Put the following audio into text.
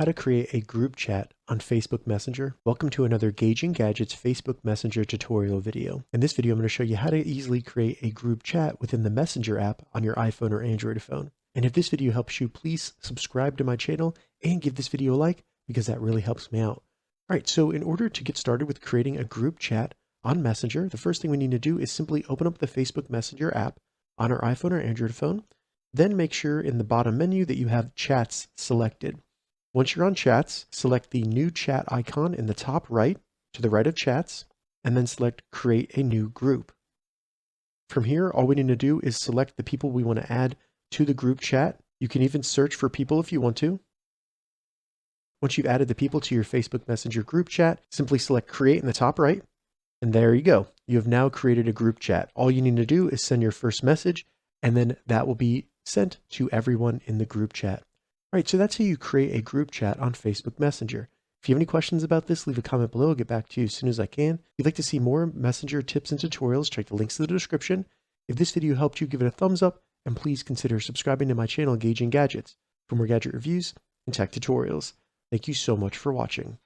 how to create a group chat on Facebook Messenger. Welcome to another Gauging Gadgets Facebook Messenger tutorial video. In this video, I'm going to show you how to easily create a group chat within the Messenger app on your iPhone or Android phone. And if this video helps you, please subscribe to my channel and give this video a like because that really helps me out. All right, so in order to get started with creating a group chat on Messenger, the first thing we need to do is simply open up the Facebook Messenger app on our iPhone or Android phone. Then make sure in the bottom menu that you have Chats selected. Once you're on Chats, select the new chat icon in the top right to the right of Chats, and then select Create a New Group. From here, all we need to do is select the people we want to add to the group chat. You can even search for people if you want to. Once you've added the people to your Facebook Messenger group chat, simply select Create in the top right, and there you go. You have now created a group chat. All you need to do is send your first message, and then that will be sent to everyone in the group chat. All right, so that's how you create a group chat on Facebook Messenger. If you have any questions about this, leave a comment below. I'll get back to you as soon as I can. If you'd like to see more Messenger tips and tutorials, check the links in the description. If this video helped you, give it a thumbs up, and please consider subscribing to my channel, Gauging Gadgets, for more gadget reviews and tech tutorials. Thank you so much for watching.